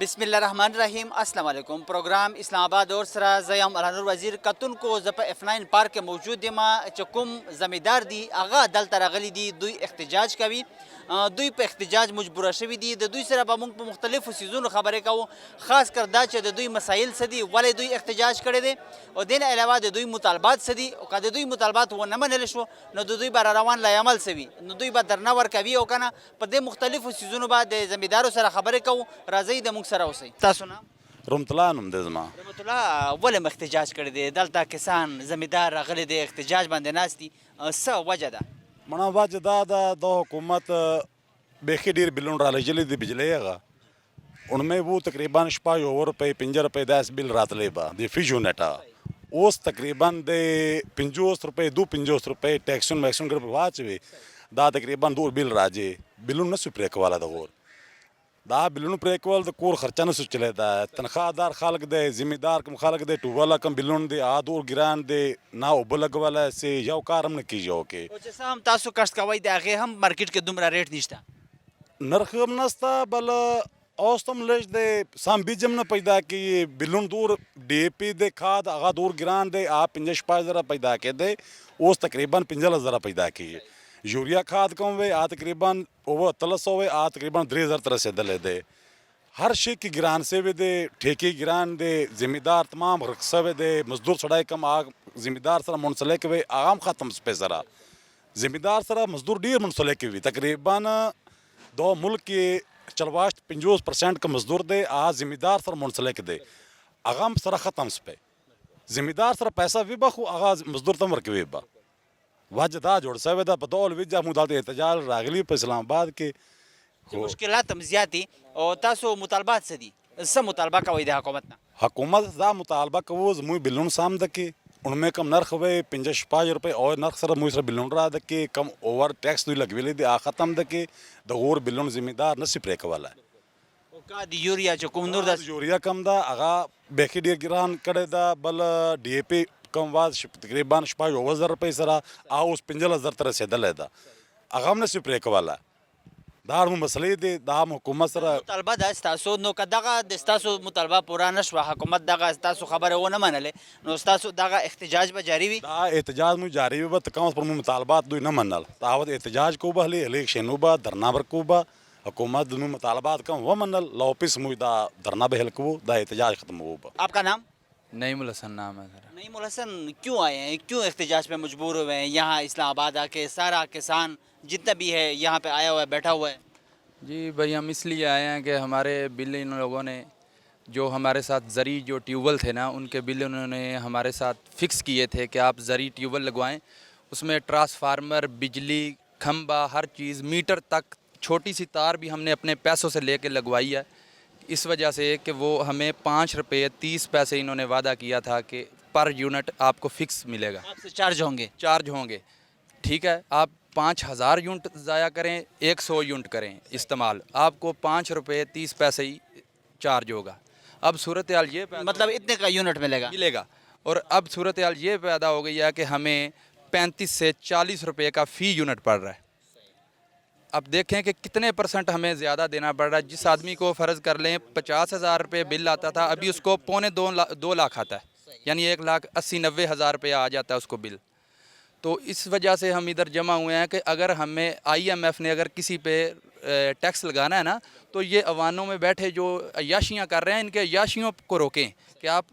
بسم الله الرحمن الرحیم السلام علیکم. پروګرام اسلام آباد اور سره زیم الهنور وزیر کتونکو ز په F9 پارک کې موجود یم چې کوم زمیندار دي هغه دلته راغلي دي. دوی احتجاج کوي، دوی په احتجاج مجبوره شوي دي. د دوی سره به موږ په مختلفو څیزونو خبرې کوو، خاص کر دا چې د دوی مسایل څه دي، ولې دوی احتجاج کړی دی، او دې نه علاوه د دوی مطالبات څه دي. او که د دوی مطالبات ونه منل شو نو د دوی به را روان لایعمل څه وي، نو دوی به درنه ورکوي او که نه په دې مختلفو څیزونو به د زمیندارو سره خبرې کوو. راځئ د موږ سره اوسئ. تاسو نام؟ رحمت الله نوم دی زما. رحمت الله، ولې مو احتجاج کړی دی؟ دلته کسان زمیندار راغلي دی، احتجاج باندې ناست دي، څه وجه ده؟ مړه وجه دا ده د حکومت بیخي ډېر بلونه رالېږلي دي بجلۍ هغه ان میں وہ تقریباً شپږ روپۍ 50 روپۍ داسې بل راتلی به د فی یونټه اوس تقریباً د 50 روپۍ 52 روپۍ ټیکسون میکسون ګر په واچوي دا تقریباً دور بل راځي بلونه نسو پرې کولی د غور دا بلونه پرې کول د کور خرچه نسو چلی دا تنخواهدار خلک دی زمیندار کم خلک دی ټوبله کم بلونه دی هغه دور ګران دی نه اوبه لګولی سي یو کار هم نه کېږي اوکې او چې څه هم تاسو کښت کوئ د هغې هم مارکیټ کې دومره ریټ نشته، نرخ هم نسته بل اوس هم لږ دی سم بیج هم نه پیدا کېږي بلون دور ډي اے پي دی کھاد هغه دور ګران دی هغه 50-50 زره پیدا کېدی اوس تقریباً 15 زره پیدا کېږي یوریا کھاد کوم وی هغه تقریباً 300 وی هغه تقریباً 3000 ته رسېدلی دی هر شي کې ګران سوی دی ټیکې ګران دی زمیندار تمام غرق سوی دی مزدور سړی کم هغه زمیندار سره منسلک وی هغه هم ختم سپی سره زمیندار سره مزدور ډېر منسلک وي تقریباً دو ملک کې 40-50% کا مزدور دی هغه زمیندار سره منسلک دی هغه هم سره ختم سپی زمیندار سره پیسه وي به خو هغه مزدور ته هم ورکوي به وجه دا جوړ سوی ده په ډول وجه موږ دلته احتجاج راغلي په اسلام آباد کې چې مشکلات هم زیات دي. او تاسو مطالبات څه دي؟ څه مطالبه کوئ د حکومت نه؟ حکومت دا مطالبه کوو زموږ بلون سام ده کې ان میں کم نرخ وی 50-55 روپۍ اور نرخ سره موږ سره بلون را ده کې کم اوور ټیکس دوی لګولی دی هغه ختم ده کې د غور بلون زمیندار نسي پرې کولی او که د یوریا چې کوم نور داسې یوریا کم ده هغه بیخي ډېر ګران کړی ده بل D a P come was تقریباً 5000 روپۍ سره هغه اوس 15000 ته رسېدلی ده هغه هم نسي پرې کولی دا هم مسلې دي دا هم حکومت سره مطالبه ده ستاسو. نو که دغه د ستاسو مطالبه پوره نه شوه، حکومت دغه ستاسو خبره ونه منلې، نو ستاسو دغه احتجاج به جاري وي؟ دا احتجاج مو جاری وي به تکاوس پر مو مطالبات دوی نه منل دعوت احتجاج کو به الیکشنو به درنا ورکو به حکومت دنو مطالبات کم ومنل لو پیس مو دا درنا به هلکو دا احتجاج ختم ہو به. آپ کا نام؟ نعیم الحسن نام ہے میرا. نعیم الحسن، کیوں آئے ہیں، کیوں احتجاج پہ مجبور ہوئے ہیں؟ یہاں اسلام آباد آ کے سارا کسان جتنا بھی ہے یہاں پہ آیا ہوا ہے، بیٹھا ہوا ہے. جی بھائی ہم اس لیے آئے ہیں کہ ہمارے بل ان لوگوں نے جو ہمارے ساتھ زرعی جو ٹیوبل تھے نا ان کے بل انہوں نے ہمارے ساتھ فکس کیے تھے کہ آپ زرعی ٹیوبل لگوائیں، اس میں ٹرانسفارمر بجلی کھمبا ہر چیز میٹر تک چھوٹی سی تار بھی ہم نے اپنے پیسوں سے لے کے لگوائی ہے. اس وجہ سے کہ وہ ہمیں 5 روپے 30 پیسے انہوں نے وعدہ کیا تھا کہ پر یونٹ آپ کو فکس ملے گا، آپ سے چارج ہوں گے. چارج ہوں گے. ٹھیک ہے، آپ 5000 یونٹ ضائع کریں 100 یونٹ کریں استعمال آپ کو 5 روپے 30 پیسے ہی چارج ہوگا. اب صورتحال یہ مطلب اتنے کا یونٹ ملے گا. اور اب صورتحال یہ پیدا ہو گئی ہے کہ ہمیں 35 سے 40 روپے کا فی یونٹ پڑ رہا ہے. اب دیکھیں کہ کتنے پرسنٹ ہمیں زیادہ دینا پڑ رہا ہے. جس آدمی کو فرض کر لیں 50,000 روپے بل آتا تھا ابھی اس کو 2.25 لاکھ آتا ہے، یعنی 1,80,90,000 روپے آ جاتا ہے اس کو بل. تو اس وجہ سے ہم ادھر جمع ہوئے ہیں کہ اگر ہمیں IMF نے اگر کسی پہ ٹیکس لگانا ہے نا تو یہ عوانوں میں بیٹھے جو عیاشیاں کر رہے ہیں ان کے عیاشیوں کو روکیں کہ آپ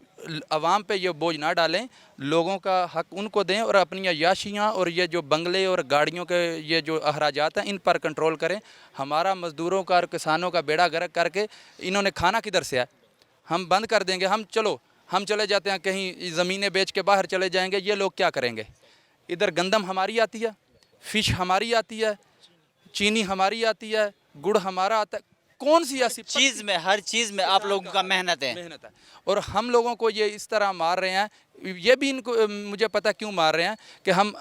عوام پہ یہ بوجھ نہ ڈالیں، لوگوں کا حق ان کو دیں اور اپنی عیاشیاں اور یہ جو بنگلے اور گاڑیوں کے یہ جو اخراجات ہیں ان پر کنٹرول کریں. ہمارا مزدوروں کا اور کسانوں کا بیڑا غرق کر کے انہوں نے کھانا کدھر سے ہے، ہم بند کر دیں گے. ہم چلے جاتے ہیں کہیں زمینیں بیچ کے باہر چلے جائیں گے، یہ لوگ کیا کریں گے؟ ادھر گندم ہماری آتی ہے، فش ہماری آتی ہے، چینی ہماری آتی ہے، گڑ ہمارا آتا ہے. کون سی ایسی چیز میں ہر چیز میں آپ لوگوں کا محنت ہے. اور ہم لوگوں کو یہ اس طرح مار رہے ہیں. یہ بھی ان کو مجھے پتہ کیوں مار رہے ہیں کہ ہم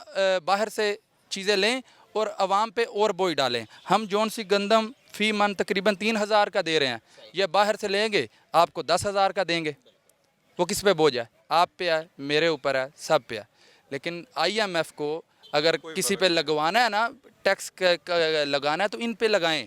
باہر سے چیزیں لیں اور عوام پہ اور بوجھ ڈالیں. ہم جون سی گندم فی من تقریباً 3,000 کا دے رہے ہیں، یہ باہر سے لیں گے آپ کو 10,000 کا دیں گے. وہ کس پہ بوجھ ہے؟ آپ پہ ہے، میرے اوپر ہے، سب پہ ہے. لیکن IMF کو اگر کسی پہ لگوانا ہے نا ٹیکس لگانا ہے تو ان پہ لگائیں.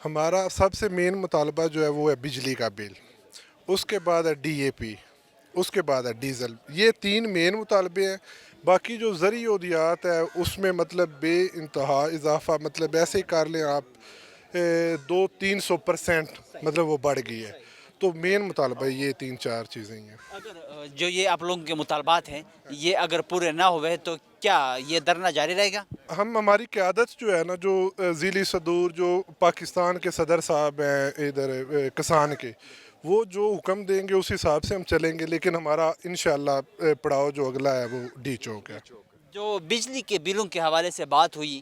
ہمارا سب سے مین مطالبہ جو ہے وہ ہے بجلی کا بل، اس کے بعد ہے ڈی اے پی، اس کے بعد ہے ڈیزل. یہ 3 مین مطالبے ہیں. باقی جو زرعی عدیات ہے اس میں مطلب بے انتہا اضافہ، مطلب ایسے ہی کر لیں آپ 200-300% مطلب وہ بڑھ گئی ہے. تو مین مطالبہ یہ 3-4 چیزیں ہی ہیں. اگر جو یہ آپ لوگوں کے مطالبات ہیں یہ اگر پورے نہ ہوئے تو کیا یہ دھرنا جاری رہے گا؟ ہماری قیادت جو ہے نا، جو ذیلی صدور جو پاکستان کے صدر صاحب ہیں ادھر کسان کے، وہ جو حکم دیں گے اس حساب سے ہم چلیں گے. لیکن ہمارا انشاءاللہ پڑاؤ جو اگلا ہے وہ ڈی چوک ہے. جو بجلی کے بلوں کے حوالے سے بات ہوئی،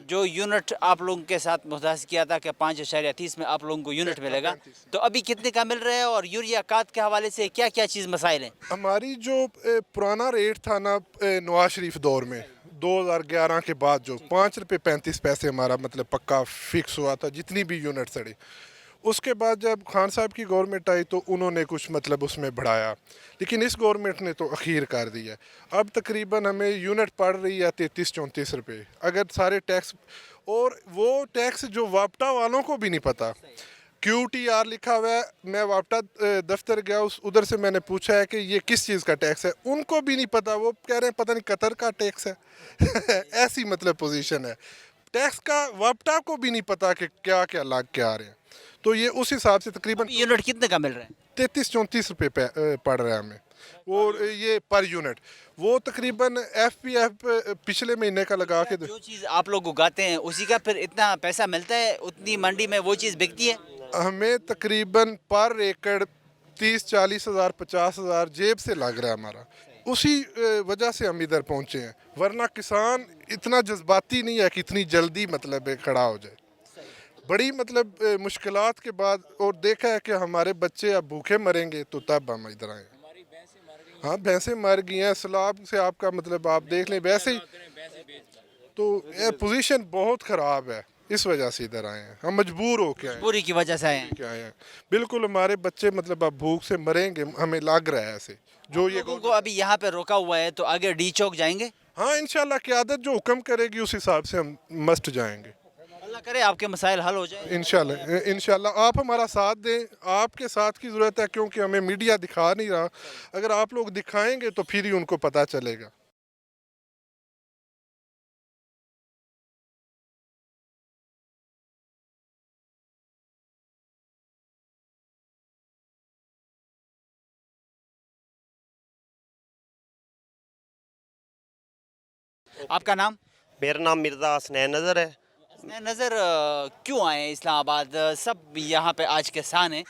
جو یونٹ آپ لوگوں کے ساتھ متحد کیا تھا کہ 5.30 میں آپ لوگوں کو یونٹ ملے گا، تو ابھی کتنے کا مل رہا ہے؟ اور یوریا کھاد کے حوالے سے کیا کیا چیز مسائل ہیں؟ ہماری جو پرانا ریٹ تھا نا نواز شریف دور میں 2011 کے بعد، جو 5 روپے 35 پیسے ہمارا مطلب پکا فکس ہوا تھا جتنی بھی یونٹ سڑے. اس کے بعد جب خان صاحب کی گورنمنٹ آئی تو انہوں نے کچھ مطلب اس میں بڑھایا، لیکن اس گورنمنٹ نے تو اخیر کر دیا. اب تقریباً ہمیں یونٹ پڑ رہی ہے 33-34 روپے. اگر سارے ٹیکس، اور وہ ٹیکس جو واپٹا والوں کو بھی نہیں پتہ. کیو ٹی آر لکھا ہوا ہے. میں واپٹا دفتر گیا، ادھر سے میں نے پوچھا ہے کہ یہ کس چیز کا ٹیکس ہے، ان کو بھی نہیں پتہ. وہ کہہ رہے ہیں پتہ نہیں قطر کا ٹیکس ہے. ایسی مطلب پوزیشن ہے. ٹیکس کا واپٹا کو بھی نہیں پتہ کہ کیا کیا لگ کے آ رہے ہیں. تو یہ اس حساب سے تقریباً یونٹ کتنے کا مل رہا ہے؟ 33-34 روپے پڑ رہا ہے ہمیں. اور یہ پر یونٹ وہ تقریباً ایف پی ایف پچھلے مہینے کا لگا کے جو چیز آپ لوگ اگاتے ہیں اسی کا پھر اتنا پیسہ ملتا ہے؟ اتنی منڈی میں وہ چیز بکتی ہے؟ ہمیں تقریباً پر ایکڑ 30-40 ہزار 50 ہزار جیب سے لگ رہا ہے ہمارا. اسی وجہ سے ہم ادھر پہنچے ہیں، ورنہ کسان اتنا جذباتی نہیں ہے کہ اتنی جلدی مطلب کھڑا ہو جائے. بڑی مطلب مشکلات کے بعد، اور دیکھا ہے کہ ہمارے بچے اب بھوکے مریں گے تو تب ہم ادھر آئے. ہاں بھینسیں مر گئی ہیں. سیلاب سے آپ کا مطلب آپ دیکھ لیں ویسے ہی. تو یہ پوزیشن بہت خراب ہے، اس وجہ سے ادھر آئے ہیں. ہم مجبور ہو کے آئے پوری کی وجہ سے آئے ہیں. ہیں. بالکل ہمارے بچے مطلب اب بھوک سے مریں گے، ہمیں لگ رہا ہے ایسے. جو یہ لوگوں کو ابھی یہاں پہ روکا ہوا ہے تو آگے ڈی چوک جائیں گے؟ ہاں انشاءاللہ قیادت جو حکم کرے گی اس حساب سے ہم مسٹ جائیں گے. اللہ کرے آپ کے مسائل حل ہو جائیں. انشاءاللہ آپ ہمارا ساتھ دیں. آپ کے ساتھ کی ضرورت ہے کیونکہ ہمیں میڈیا دکھا نہیں رہا. اگر آپ لوگ دکھائیں گے تو پھر ہی ان کو پتہ چلے گا. آپ کا نام؟ میرا نام مرزا حسنین نظر ہے. نظر کیوں آئے ہیں اسلام آباد؟ سب یہاں پہ آج کسان ہیں،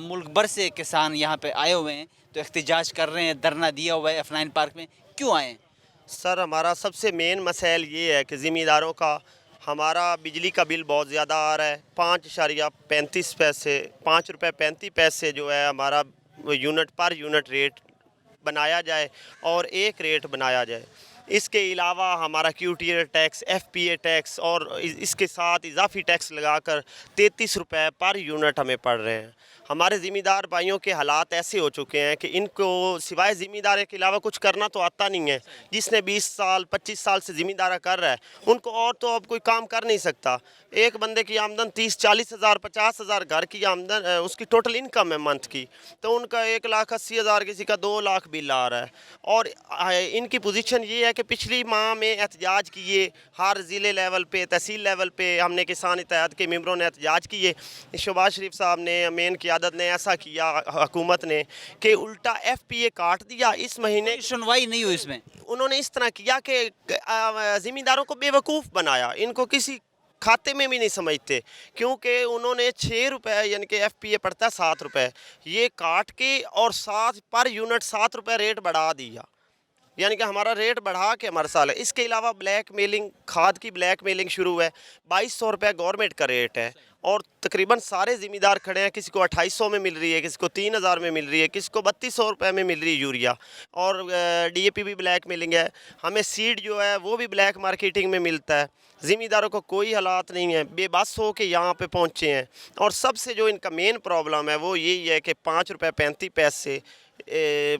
ملک بھر سے کسان یہاں پہ آئے ہوئے ہیں تو احتجاج کر رہے ہیں، دھرنا دیا ہوا ہے F9 پارک میں. کیوں آئے ہیں؟ سر ہمارا سب سے مین مسائل یہ ہے کہ زمینداروں کا ہمارا بجلی کا بل بہت زیادہ آ رہا ہے. 5.35 پیسے 5 روپے 35 پیسے جو ہے ہمارا یونٹ پر یونٹ ریٹ بنایا جائے اور ایک ریٹ بنایا جائے. اس کے علاوہ ہمارا Q T R tax, F P A tax اور اس کے ساتھ اضافی ٹیکس لگا کر 33 روپے پر یونٹ ہمیں پڑ رہے ہیں. ہمارے زمیندار بھائیوں کے حالات ایسے ہو چکے ہیں کہ ان کو سوائے زمینداری کے علاوہ کچھ کرنا تو آتا نہیں ہے. جس نے 20 سال 25 سال سے زمیندارہ کر رہا ہے ان کو اور تو اب کوئی کام کر نہیں سکتا. ایک بندے کی آمدن 30-40 ہزار 50 ہزار گھر کی آمدن اس کی ٹوٹل انکم ہے منتھ کی، تو ان کا 1,80,000 کسی کا 2 لاکھ بل آ رہا ہے. اور ان کی پوزیشن یہ ہے کہ پچھلی ماہ میں احتجاج کیے، ہر ضلع لیول پہ تحصیل لیول پہ ہم نے کسان اتحاد کے ممبروں نے احتجاج کیے. شہباز شریف صاحب نے، مین قیادت نے ایسا کیا حکومت نے کہ الٹا ایف پی اے کاٹ دیا. اس مہینے سنوائی نہیں ہوئی اس میں. انہوں نے اس طرح کیا کہ زمینداروں کو بے وقوف بنایا، ان کو کسی کھاتے میں بھی نہیں سمجھتے، کیونکہ انہوں نے 6 روپے یعنی کہ ایف پی اے پڑتا ہے 7 روپے، یہ کاٹ کے اور 7 پر یونٹ 7 روپے ریٹ بڑھا دیا. یعنی کہ ہمارا ریٹ بڑھا کے ہمارا سال ہے. اس کے علاوہ بلیک میلنگ، کھاد کی بلیک میلنگ شروع ہے. 2200 روپے گورنمنٹ کا ریٹ ہے اور تقریباً سارے زمیندار کھڑے ہیں. کسی کو 2800 میں مل رہی ہے، کسی کو 3000 میں مل رہی ہے، کسی کو 3200 روپے میں مل رہی ہے یوریا. اور ڈی اے پی بھی بلیک میلنگ ہے. ہمیں سیڈ جو ہے وہ بھی بلیک مارکیٹنگ میں ملتا ہے. زمینداروں کو کوئی حالات نہیں ہے، بے بس ہو کے یہاں پہ پہنچے ہیں. اور سب سے جو ان کا مین پرابلم ہے وہ یہی ہے کہ 5 روپے 35 پیسے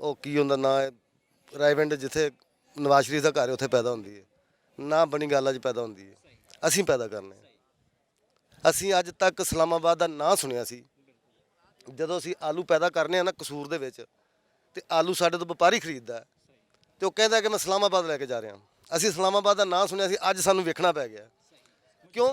ਉਹ ਕੀ ਹੁੰਦਾ, ਨਾ ਰਾਇਵਿੰਡ ਜਿੱਥੇ ਨਵਾਜ਼ ਸ਼ਰੀਫ ਦਾ ਘਰ ਹੈ ਉੱਥੇ ਪੈਦਾ ਹੁੰਦੀ ਹੈ, ਨਾ ਬਣੀ ਗਾਲਾ 'ਚ ਪੈਦਾ ਹੁੰਦੀ ਹੈ। ਅਸੀਂ ਪੈਦਾ ਕਰਨੇ ਹਾਂ। ਅਸੀਂ ਅੱਜ ਤੱਕ ਇਸਲਾਮਾਬਾਦ ਦਾ ਨਾਂ ਸੁਣਿਆ ਸੀ। ਜਦੋਂ ਅਸੀਂ ਆਲੂ ਪੈਦਾ ਕਰਨੇ ਆ ਨਾ ਕਸੂਰ ਦੇ ਵਿੱਚ, ਤੇ ਆਲੂ ਸਾਡੇ ਤੋਂ ਵਪਾਰੀ ਖਰੀਦਦਾ ਹੈ ਤੇ ਉਹ ਕਹਿੰਦਾ ਕਿ ਮੈਂ ਇਸਲਾਮਾਬਾਦ ਲੈ ਕੇ ਜਾ ਰਿਹਾ। ਅਸੀਂ ਇਸਲਾਮਾਬਾਦ ਦਾ ਨਾਂ ਸੁਣਿਆ ਸੀ, ਅੱਜ ਸਾਨੂੰ ਵੇਖਣਾ ਪੈ ਗਿਆ। ਕਿਉਂ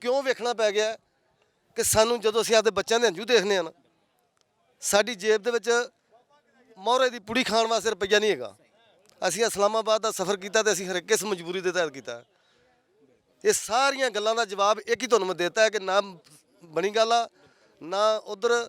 ਕਿਉਂ ਵੇਖਣਾ ਪੈ ਗਿਆ ਕਿ ਸਾਨੂੰ ਜਦੋਂ ਅਸੀਂ ਆਪਦੇ ਬੱਚਿਆਂ ਦੇ ਹੰਝੂ ਦੇਖਦੇ ਆ ਨਾ, ਸਾਡੀ ਜੇਬ ਦੇ ਵਿੱਚ ਮੋਹਰੇ ਦੀ ਪੁੜੀ ਖਾਣ ਵਾਸਤੇ ਰੁਪਈਆ ਨਹੀਂ ਹੈਗਾ। ਅਸੀਂ ਇਸਲਾਮਾਬਾਦ ਦਾ ਸਫ਼ਰ ਕੀਤਾ ਤੇ ਅਸੀਂ ਹਰ ਇੱਕ ਇਸ ਮਜਬੂਰੀ ਦੇ ਤਹਿਤ ਕੀਤਾ। ਇਹ ਸਾਰੀਆਂ ਗੱਲਾਂ ਦਾ ਜਵਾਬ ਇੱਕ ਹੀ ਤੁਹਾਨੂੰ ਮੈਂ ਦੇਤਾ ਹੈ ਕਿ ਨਾ ਬਣੀ ਗਾਲਾ, ਨਾ ਉਧਰ,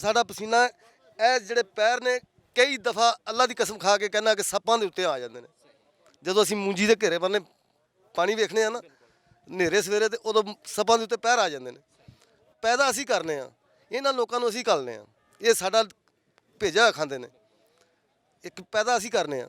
ਸਾਡਾ ਪਸੀਨਾ ਇਹ ਜਿਹੜੇ ਪੈਰ ਨੇ ਕਈ ਦਫਾ ਅੱਲਾ ਦੀ ਕਸਮ ਖਾ ਕੇ ਕਹਿੰਦਾ ਕਿ ਸੱਪਾਂ ਦੇ ਉੱਤੇ ਆ ਜਾਂਦੇ ਨੇ। ਜਦੋਂ ਅਸੀਂ ਮੂੰਜੀ ਦੇ ਘੇਰੇ ਬੰਨੇ ਪਾਣੀ ਵੇਖਣੇ ਆ ਨਾ ਹਨੇਰੇ ਸਵੇਰੇ, ਤੇ ਉਦੋਂ ਸੱਪਾਂ ਦੇ ਉੱਤੇ ਪੈਰ ਆ ਜਾਂਦੇ ਨੇ। ਪੈਦਾ ਅਸੀਂ ਕਰਨੇ ਆ, ਇਹਨਾਂ ਲੋਕਾਂ ਨੂੰ ਅਸੀਂ ਘੱਲਨੇ ਆ। ਇਹ ਸਾਡਾ ਭੇਜਾ ਖਾਂਦੇ ਨੇ। ਇੱਕ ਪੈਦਾ ਅਸੀਂ ਕਰਨੇ ਆ।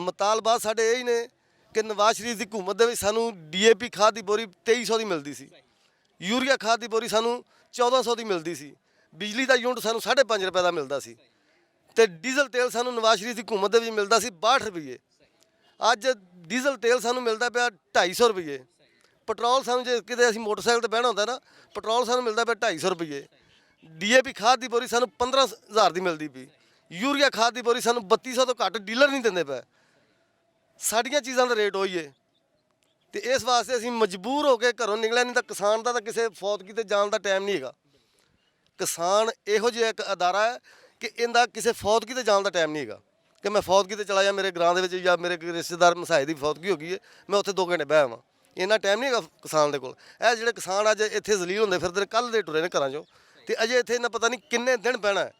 ਮੁਤਾਲਬਾਤ ਸਾਡੇ ਇਹ ਹੀ ਨੇ ਕਿ ਨਵਾਜ਼ ਸ਼ਰੀਫ ਦੀ ਹਕੂਮਤ ਦੇ ਵਿੱਚ ਸਾਨੂੰ ਡੀਏਪੀ ਖਾਦ ਦੀ ਬੋਰੀ 2300 ਦੀ ਮਿਲਦੀ ਸੀ, ਯੂਰੀਆ ਖਾਦ ਦੀ ਬੋਰੀ ਸਾਨੂੰ 1400 ਦੀ ਮਿਲਦੀ ਸੀ, ਬਿਜਲੀ ਦਾ ਯੂਨਿਟ ਸਾਨੂੰ 5.5 ਰੁਪਏ ਦਾ ਮਿਲਦਾ ਸੀ, ਤੇ ਡੀਜ਼ਲ ਤੇਲ ਸਾਨੂੰ ਨਵਾਜ਼ ਸ਼ਰੀਫ ਦੀ ਹਕੂਮਤ ਦੇ ਵਿੱਚ ਮਿਲਦਾ ਸੀ 62 ਰੁਪਏ। ਅੱਜ ਡੀਜ਼ਲ ਤੇਲ ਸਾਨੂੰ ਮਿਲਦਾ ਪਿਆ 250 ਰੁਪਏ। ਪੈਟਰੋਲ ਸਾਨੂੰ ਜੇ ਕਿਤੇ ਅਸੀਂ ਮੋਟਰਸਾਈਕਲ ਤੇ ਬਹਿਣਾ ਹੁੰਦਾ ਨਾ, ਪੈਟਰੋਲ ਸਾਨੂੰ ਮਿਲਦਾ ਪਿਆ 250 ਰੁਪਏ। ਡੀਏਪੀ ਖਾਦ ਦੀ ਬੋਰੀ ਸਾਨੂੰ 15000 ਦੀ ਮਿਲਦੀ ਪਈ, ਯੂਰੀਆ ਖਾਦ ਦੀ ਬੋਰੀ ਸਾਨੂੰ 3200 ਤੋਂ ਘੱਟ ਡੀਲਰ ਨਹੀਂ ਦਿੰਦੇ ਪਏ। ਸਾਡੀਆਂ ਚੀਜ਼ਾਂ ਦਾ ਰੇਟ ਉਹੀ ਹੈ, ਤੇ ਇਸ ਵਾਸਤੇ ਅਸੀਂ ਮਜਬੂਰ ਹੋ ਕੇ ਘਰੋਂ ਨਿਕਲਿਆ। ਨਹੀਂ ਤਾਂ ਕਿਸਾਨ ਦਾ ਤਾਂ ਕਿਸੇ ਫੌਤਗੀ ਤੇ ਜਾਣ ਦਾ ਟਾਈਮ ਨਹੀਂ ਹੈਗਾ। ਕਿਸਾਨ ਇਹੋ ਜਿਹਾ ਇੱਕ ਅਦਾਰਾ ਹੈ ਕਿ ਇਹਦਾ ਕਿਸੇ ਫੌਤਗੀ ਤੇ ਜਾਣ ਦਾ ਟਾਈਮ ਨਹੀਂ ਹੈਗਾ ਕਿ ਮੈਂ ਫੌਤਗੀ ਤੇ ਚਲਾ ਜਾ, ਮੇਰੇ ਗ੍ਰਾਂ ਦੇ ਵਿੱਚ ਜਾਂ ਮੇਰੇ ਰਿਸ਼ਤੇਦਾਰ ਮਸਾਏ ਦੀ ਫੌਤਗੀ ਹੋ ਗਈ ਹੈ, ਮੈਂ ਉੱਥੇ 2 ਘੰਟੇ ਬਹਿ ਆਵਾਂ। ਇੰਨਾ ਟਾਈਮ ਨਹੀਂ ਹੈਗਾ ਕਿਸਾਨ ਦੇ ਕੋਲ। ਇਹ ਜਿਹੜੇ ਕਿਸਾਨ ਅੱਜ ਇੱਥੇ ਜ਼ਲੀਲ ਹੁੰਦੇ ਫਿਰਦੇ ਨੇ, ਕੱਲ੍ਹ ਦੇ ਟੁਰੇ ਨੇ ਘਰਾਂ 'ਚੋਂ, ਤੇ ਅਜੇ ਇੱਥੇ ਇਹਨਾਂ ਪਤਾ ਨਹੀਂ ਕਿੰਨੇ ਦਿਨ ਬਹਿਣਾ ਹੈ।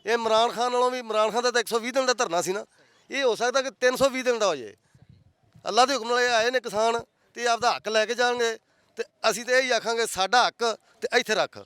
ਇਹ ਇਮਰਾਨ ਖਾਨ ਨਾਲੋਂ ਵੀ, ਇਮਰਾਨ ਖਾਨ ਦਾ ਤਾਂ 120 ਦਿਨ ਦਾ ਧਰਨਾ ਸੀ ਨਾ, ਇਹ ਹੋ ਸਕਦਾ ਕਿ 320 ਦਿਨ ਦਾ ਹੋ ਜਾਏ। ਅੱਲਾ ਦੇ ਹੁਕਮ ਨਾਲ ਇਹ ਆਏ ਨੇ ਕਿਸਾਨ, ਤੇ ਆਪਦਾ ਹੱਕ ਲੈ ਕੇ ਜਾਣਗੇ, ਤੇ ਅਸੀਂ ਤਾਂ ਇਹੀ ਆਖਾਂਗੇ ਸਾਡਾ ਹੱਕ ਤੇ ਇੱਥੇ ਰੱਖ।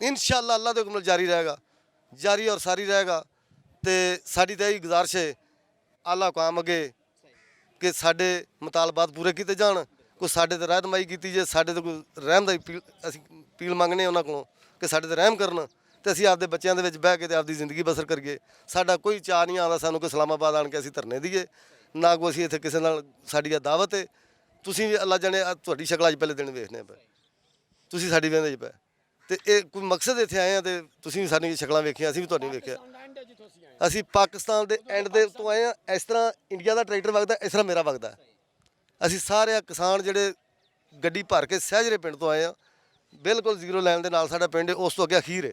ਇਨਸ਼ਾਅੱਲਾ ਅੱਲਾ ਦੇ ਹੁਕਮ ਨਾਲ ਜਾਰੀ ਰਹੇਗਾ, ਜਾਰੀ ਔਰ ਸਾਰੀ ਰਹੇਗਾ। ਤੇ ਸਾਡੀ ਤਾਂ ਇਹੀ ਗੁਜ਼ਾਰਿਸ਼ ਹੈ ਆਲਾ ਹੁਕਾਮ ਅੱਗੇ ਕਿ ਸਾਡੇ ਮੁਤਾਲਬਾਤ ਪੂਰੇ ਕੀਤੇ ਜਾਣ, ਕੋਈ ਸਾਡੇ ਤੇ ਰਹਿਨਮਾਈ ਕੀਤੀ ਜੇ, ਸਾਡੇ ਤੇ ਕੋਈ ਰਹਿਮ ਦਾ ਅਸੀਂ ਅਪੀਲ ਮੰਗਨੇ ਉਹਨਾਂ ਕੋਲੋਂ ਕਿ ਸਾਡੇ ਤੇ ਰਹਿਮ ਕਰਨ ਤੇ ਅਸੀਂ ਆਪਦੇ ਬੱਚਿਆਂ ਦੇ ਵਿੱਚ ਬਹਿ ਕੇ ਤੇ ਆਪਦੀ ਜ਼ਿੰਦਗੀ ਬਸਰ ਕਰੀਏ। ਸਾਡਾ ਕੋਈ ਚਾਅ ਨਹੀਂ ਆਉਂਦਾ ਸਾਨੂੰ ਕਿ ਇਸਲਾਮਾਬਾਦ ਆਣ ਕੇ ਅਸੀਂ ਧਰਨੇ ਦਈਏ, ਨਾ ਕੋਈ ਅਸੀਂ ਇੱਥੇ ਕਿਸੇ ਨਾਲ ਸਾਡੀ ਇਹ ਦਾਵਤ ਹੈ। ਤੁਸੀਂ ਵੀ ਅੱਲਾ ਜਾਣੇ ਤੁਹਾਡੀ ਸ਼ਕਲ ਅੱਜ ਪਹਿਲੇ ਦਿਨ ਵੇਖਨੇ ਪਏ, ਤੁਸੀਂ ਸਾਡੀ ਵੇਂਦੇ 'ਚ ਪਏ ਤੇ ਇਹ ਕੋਈ ਮਕਸਦ ਇੱਥੇ ਆਏ ਆ ਤੇ ਤੁਸੀਂ ਵੀ ਸਾਡੀਆਂ ਸ਼ਕਲਾਂ ਵੇਖੀਆਂ, ਅਸੀਂ ਵੀ ਤੁਹਾਡੀ ਵੇਖਿਆ। ਅਸੀਂ ਪਾਕਿਸਤਾਨ ਦੇ ਐਂਡ ਦੇ ਤੋਂ ਆਏ ਆ। ਇਸ ਤਰ੍ਹਾਂ ਇੰਡੀਆ ਦਾ ਟਰੈਕਟਰ ਵਗਦਾ, ਇਸ ਤਰ੍ਹਾਂ ਮੇਰਾ ਵਗਦਾ। ਅਸੀਂ ਸਾਰੇ ਕਿਸਾਨ ਜਿਹੜੇ ਗੱਡੀ ਭਰ ਕੇ ਸਹਿਜਰੇ ਪਿੰਡ ਤੋਂ ਆਏ ਆ, ਬਿਲਕੁਲ ਜ਼ੀਰੋ ਲਾਈਨ ਦੇ ਨਾਲ ਸਾਡਾ ਪਿੰਡ ਹੈ, ਉਸ ਤੋਂ ਅੱਗੇ ਅਖੀਰ ਹੈ।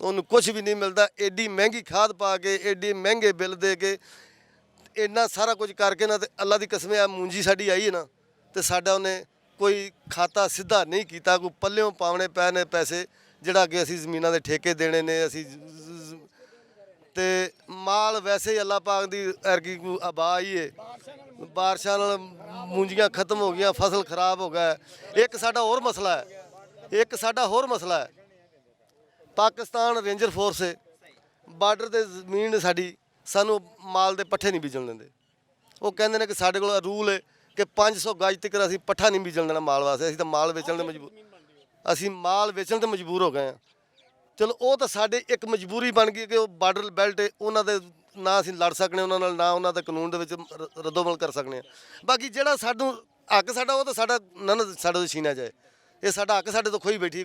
ਉਹਨੂੰ ਕੁਝ ਵੀ ਨਹੀਂ ਮਿਲਦਾ। ਐਡੀ ਮਹਿੰਗੀ ਖਾਦ ਪਾ ਕੇ, ਐਡੇ ਮਹਿੰਗੇ ਬਿੱਲ ਦੇ ਕੇ, ਇੰਨਾ ਸਾਰਾ ਕੁਝ ਕਰਕੇ ਨਾ, ਤੇ ਅੱਲਾ ਦੀ ਕਸਮ ਆ ਮੂੰਜੀ ਸਾਡੀ ਆਈ ਹੈ ਨਾ, ਤੇ ਸਾਡਾ ਉਹਨੇ ਕੋਈ ਖਾਤਾ ਸਿੱਧਾ ਨਹੀਂ ਕੀਤਾ। ਕੋਈ ਪੱਲਿਓਂ ਪਾਉਣੇ ਪਏ ਨੇ ਪੈਸੇ, ਜਿਹੜਾ ਕਿ ਅਸੀਂ ਜ਼ਮੀਨਾਂ ਦੇ ਠੇਕੇ ਦੇਣੇ ਨੇ। ਅਸੀਂ ਤੇ ਮਾਲ ਵੈਸੇ ਹੀ ਅੱਲਾ ਪਾਕ ਦੀ ਐਰਕੀ ਕੋਈ ਆਬਾ ਆਈ ਹੈ, ਬਾਰਿਸ਼ਾਂ ਨਾਲ ਮੂੰਜੀਆਂ ਖਤਮ ਹੋ ਗਈਆਂ, ਫਸਲ ਖਰਾਬ ਹੋ ਗਿਆ। ਇੱਕ ਸਾਡਾ ਹੋਰ ਮਸਲਾ ਹੈ, ਪਾਕਿਸਤਾਨ ਰੇਂਜਰ ਫੋਰਸ ਹੈ, ਬਾਰਡਰ ਤੇ ਜ਼ਮੀਨ ਸਾਡੀ, ਸਾਨੂੰ ਮਾਲ ਦੇ ਪੱਠੇ ਨਹੀਂ ਬੀਜਣ ਦਿੰਦੇ। ਉਹ ਕਹਿੰਦੇ ਨੇ ਕਿ ਸਾਡੇ ਕੋਲ ਰੂਲ ਹੈ ਕਿ 500 ਗਜ ਤੱਕ ਅਸੀਂ ਪੱਠਾ ਨਹੀਂ ਬੀਜਣ ਦੇਣਾ ਮਾਲ ਵਾਸਤੇ। ਅਸੀਂ ਤਾਂ ਮਾਲ ਵੇਚਣ ਤੇ ਮਜਬੂਰ ਹੋ ਗਏ ਹਾਂ। ਚਲੋ ਉਹ ਤਾਂ ਸਾਡੇ ਇੱਕ ਮਜਬੂਰੀ ਬਣ ਗਈ ਕਿ ਉਹ ਬਾਰਡਰ ਬੈਲਟ ਹੈ, ਉਹਨਾਂ ਦੇ ਨਾ ਅਸੀਂ ਲੜ ਸਕਣੇ ਉਹਨਾਂ ਨਾਲ, ਨਾ ਉਹਨਾਂ ਦੇ ਕਾਨੂੰਨ ਦੇ ਵਿੱਚ ਰੱਦੋਮਲ ਕਰ ਸਕਣੇ ਹਾਂ। ਬਾਕੀ ਜਿਹੜਾ ਸਾਨੂੰ ਹੱਕ ਸਾਡਾ, ਉਹ ਤਾਂ ਸਾਡਾ ਸਾਡੇ ਤੋਂ ਛੀਨਿਆ ਜਾਏ। ਇਹ ਸਾਡਾ ਹੱਕ ਸਾਡੇ ਤੋਂ ਖੋਈ ਬੈਠੀ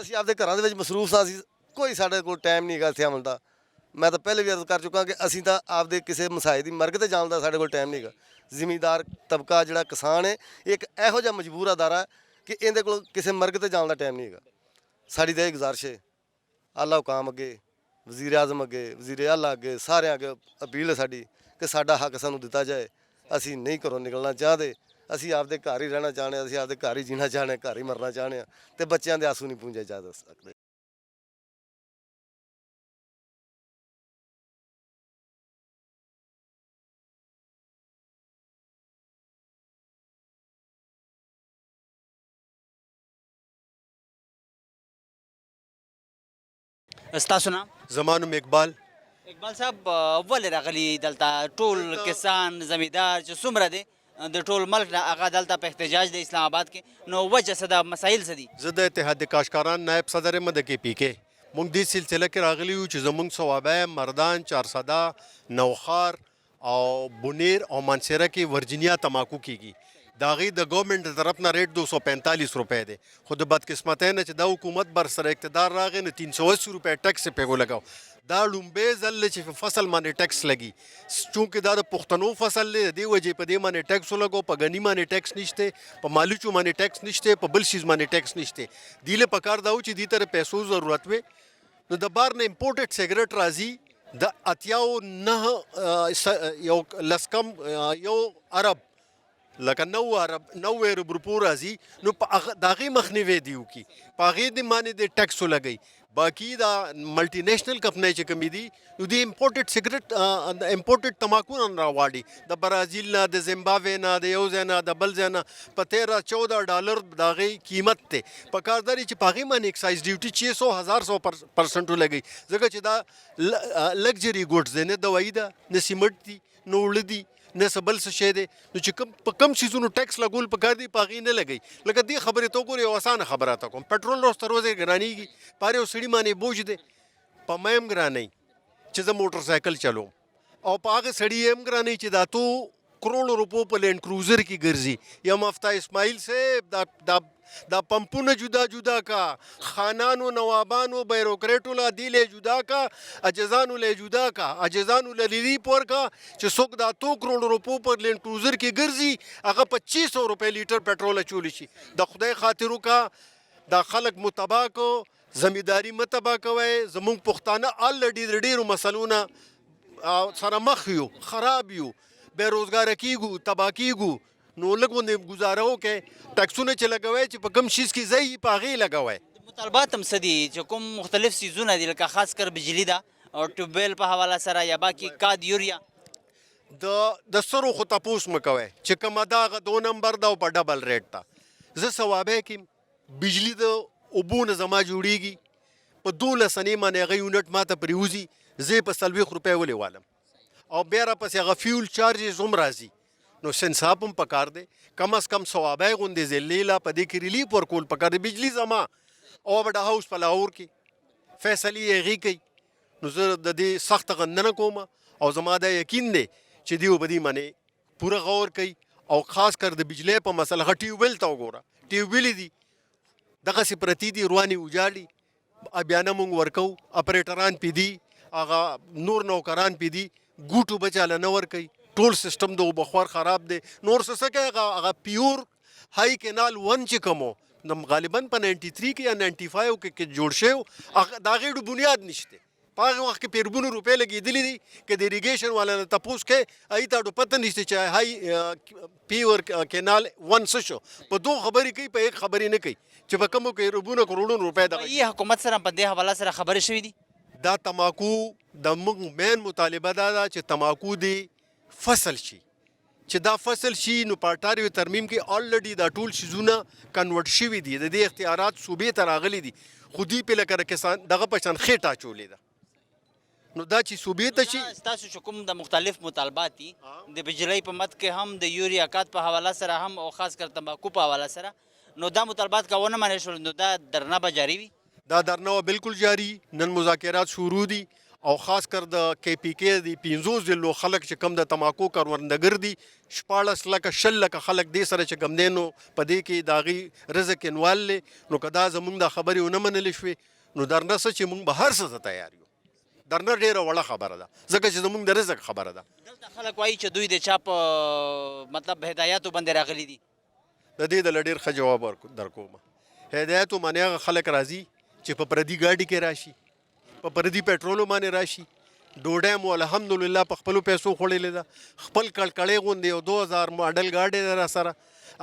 ਅਸੀਂ ਆਪਦੇ ਘਰਾਂ ਦੇ ਵਿੱਚ ਮਸਰੂਫ ਸਾਂ, ਅਸੀਂ ਕੋਈ ਸਾਡੇ ਕੋਲ ਟਾਈਮ ਨਹੀਂ ਹੈਗਾ ਇੱਥੇ ਆਉਣ ਦਾ। ਮੈਂ ਤਾਂ ਪਹਿਲੇ ਵੀ ਅਰਜ਼ ਕਰ ਚੁੱਕਾ ਕਿ ਅਸੀਂ ਤਾਂ ਆਪਦੇ ਕਿਸੇ ਮਸਾਏ ਦੀ ਮਰਗ ਤੇ ਜਾਣ ਦਾ ਸਾਡੇ ਕੋਲ ਟਾਈਮ ਨਹੀਂ ਹੈਗਾ। ਜ਼ਿਮੀਂਦਾਰ ਤਬਕਾ ਜਿਹੜਾ ਕਿਸਾਨ ਹੈ, ਇੱਕ ਇਹੋ ਜਿਹਾ ਮਜਬੂਰ ਅਦਾਰਾ ਕਿ ਇਹਦੇ ਕੋਲ ਕਿਸੇ ਮਰਗ ਤੇ ਜਾਣ ਦਾ ਟਾਈਮ ਨਹੀਂ ਹੈਗਾ। ਸਾਡੀ ਤਾਂ ਇਹ ਗੁਜ਼ਾਰਿਸ਼ ਹੈ, ਆਲਾ ਹੁਕਾਮ ਅੱਗੇ, ਵਜ਼ੀਰ ਆਜ਼ਮ ਅੱਗੇ, ਵਜ਼ੀਰ ਆਲਾ ਅੱਗੇ, ਸਾਰਿਆਂ ਅੱਗੇ ਅਪੀਲ ਹੈ ਸਾਡੀ ਕਿ ਸਾਡਾ ਹੱਕ ਸਾਨੂੰ ਦਿੱਤਾ ਜਾਏ। ਅਸੀਂ ਨਹੀਂ ਘਰੋਂ ਨਿਕਲਣਾ ਚਾਹਦੇ, ਅਸੀਂ ਆਪਦੇ ਘਰ ਹੀ ਰਹਿਣਾ ਚਾਹੁੰਦੇ ਹਾਂ, ਅਸੀਂ ਆਪਦੇ ਘਰ ਹੀ ਜੀਣਾ ਚਾਹੁੰਦੇ ਹਾਂ, ਘਰ ਹੀ ਮਰਨਾ ਚਾਹੁੰਦੇ ਹਾਂ, ਤੇ ਬੱਚਿਆਂ ਦੇ ਆਂਸੂ ਨਹੀਂ ਪੂੰਝੇ ਜਾ ਸਕਦੇ। ستاسو نام؟ زمانم اقبال. اقبال صاحب ولې راغلي دلته ټول کسان زمیندار چې څومره دی د ټول ملک نه هغه دلته په احتجاج د اسلام آباد کې، نو وجه څه ده، مسایل څه دي؟ زه د اتحاد کاشکاران نائب صدر یم د کې پی کې. موږ دې سلسله کې راغلي یو چې زموږ صوابه مردان، چارسده، نوخار او بونیر او منصیره کې ورجینیا تماکو کیږي. د هغې د ګورنمنټ د طرف نه ریټ 245 روپۍ دی، خو د بدقسمتۍ نه چې دا حکومت بر سره اقتدار راغی نو 380 روپۍ ټیکس یې پرې ولګاو. دا لومبی ځل دی چې په فصل باندې ټیکس لګي، چونکې دا د پښتنو فصل دی، د دې وجې په دې باندې ټیکس ولګو. په ګني باندې ټیکس نشته، په مالوچو باندې ټیکس نشته، په بل شیز باندې ټیکس نشته. دې له پکار دا و چې دې ته پیسو ضرورت وي، نو د بار نه امپورټډ سیګرټ راځي د اتیاو نه یو لسکم یو ارب لکه 90 ارب روپو راځي، نو د هغې مخنیوی دی وکړي، په هغې د باندې د ټیکس ولګوي. باقي دا ملټي نیشنل کمپنۍ چې کومې دي، نو دوی امپورټډ سیګرټ امپورټډ تماکو نه راواړي، د برازیل نه، د زیمبابوې نه، د یو ځای نه، د بل ځای نه، په 13-14 د هغې قیمت دی. په کار دا دی چې په هغې باندې اکسایز ډیوټي 600-1000% ولګوي، ځکه چې دا لګجري ګوډز دی، نه دوایي ده، نه سیمنټ دي، نه اوړه دي، نه څه بل څه شی دی. نو چې په کم څیزونو ټیکس لګول پکار دی، په هغې نه لګوي. لکه دې خبرې ته وګورې، یو اسانه خبره ته کوم، پټرول روز تر ورځې ګرانېږي، په هر یو سړي باندې بوج دی، په ما هم ګرانوي چې زه موټر سایکل چلوم، او په هغه سړي هم ګرانوي چې دا 2 کروڑ روپو په لینډ کروزر کې ګرځي. یا مفتاح اسماعیل صاحب دا پمپونه جدا جدا کا، خانانو نوابانو بیروکریټو له دې له جدا کا، اجزانو له جدا کا، اجزانو له لیلیف ورکا چې څوک دا 2 کروڑ روپو پر لینډ کروزر کې ګرځي، هغه 2500 روپۍ لیټر پټرول اچولی شي. د خدای خاطر وکړه، دا خلک متبا کو، زمینداری متبا کوئ. زمونږ پښتانه الریډي د ډېرو مسلو نه سره مخ یو، خراب یو، بې روزګاره کیږو، تباه کیږو. نو لږ غوندې گزاره وکړئ، ټیکسونه چې لګوئ چې په کوم شیز کې ځئ په هغې لګوئ. مطالبات هم څه دي چې کوم مختلف سیزونه دي، لکه خاص کر بجلی ده او ټیوبویل په حواله سره، یا باقي کاد یوریا؟ د سرو خو تپوس مه کوئ چې کومه دا هغه 2 نمبر ده او په ډبل ریټ ده. زه ثوابه کې بجلی د اوبو نه زما جوړیږي په 12 سنې باندې هغه یونټ ما ته پرېوځي، زه یې په 40 روپۍ ولې والم او بیا راپسې هغه فیول چارجز هم راځي. نو انصاف هم پکار دی، کم از کم ثوابه غوندې ذلې لا په دې کې ریلیف ورکول پکار دی. بجلی زما او بډا هاوس په لاهور کې فیصلې یې هغې کوي. نو زه د دې سخته غندنه کوم او زما دا یقین دی چې دوی به دې باندې پوره غور کوي او خاص کر د بجلی په مسله ښه ټیوبویل ته وګوره، ټیوبویلې دي دغسې پرتې دي روانې وجاړي، بیا نه مونږ ورکو، اپریټران پې دي، هغه نور نوکران پې دي، ګوټو به چاله نه ورکوي، ټول سیستم د اوبخور خراب دی. نور څه کوي هغه پیور هائی کینال 1 چې کوم و غالبا په 93 کې یا 95 کې جوړ شوی، د هغې ډو بنیاد نشته. په هغه وخت کې پیربونو روپۍ لګېدلې دي که د اریګیشن والا نه تپوس کوي هغې ته ډو پته نشته چې هائی پیور کینال 1 څه شو. په 2 خبرې کوي، په 1 خبرې نه کوي چې په کومو کې ربونه کروڑونه روپۍ دغه. ای حکومت سره په دې حواله سره خبرې شوې دي؟ دا تماکو د موږ مین مطالبه دا ده چې تماکو دی فصل شي، چې دا فصل شي. نو په 18 ترمیم کې الریډي دا ټول شیزونه کنورټ شوي دي، د دې اختیارات صوبې ته راغلي دي، خو دوی پې لکه کسان دغه په شان خېټه اچولې ده. نو دا چې صوبې ته شي ستاسو چې کوم د مختلف مطالبات دي د بجلی په مد کې هم د یوریا کات په حواله سره هم او خاص کر تمباکو په حواله سره، نو دا مطالبات که ونه منل شول نو دا درنه به جاري وي؟ دا درنه بالکل جاری. نن مذاکرات شروع دي او خاص کر د کې پی کې دی 50 ضلعو خلک چې کم د تماکو کروندګر دي، 14 لکه 20 لکه خلک دې سره چې کم دی نو په دې کې د هغې رزق انوال دی. نو که دا زمونږ دا خبرې ونه منلې شوې نو درنه څه چې مونږ به هر څه ته تیار یو. درنه ډېره وړه خبره ده ځکه چې زمونږ د رزق خبره ده. دلته خلک وایي چې دوی د چا په مطلب هدایاتو باندې راغلي دي. د دې د ډېر ښه جواب درکوم. هدایتو باندې هغه خلک راځي چې په پردي ګاډي کې راشي، په پردي پټرولو باندې راشي، ډوډۍ مو الحمدلله په خپلو پیسو خوړلې ده، خپل کړکړې غوندې یو 2000 ماډل ګاډی ده را سره،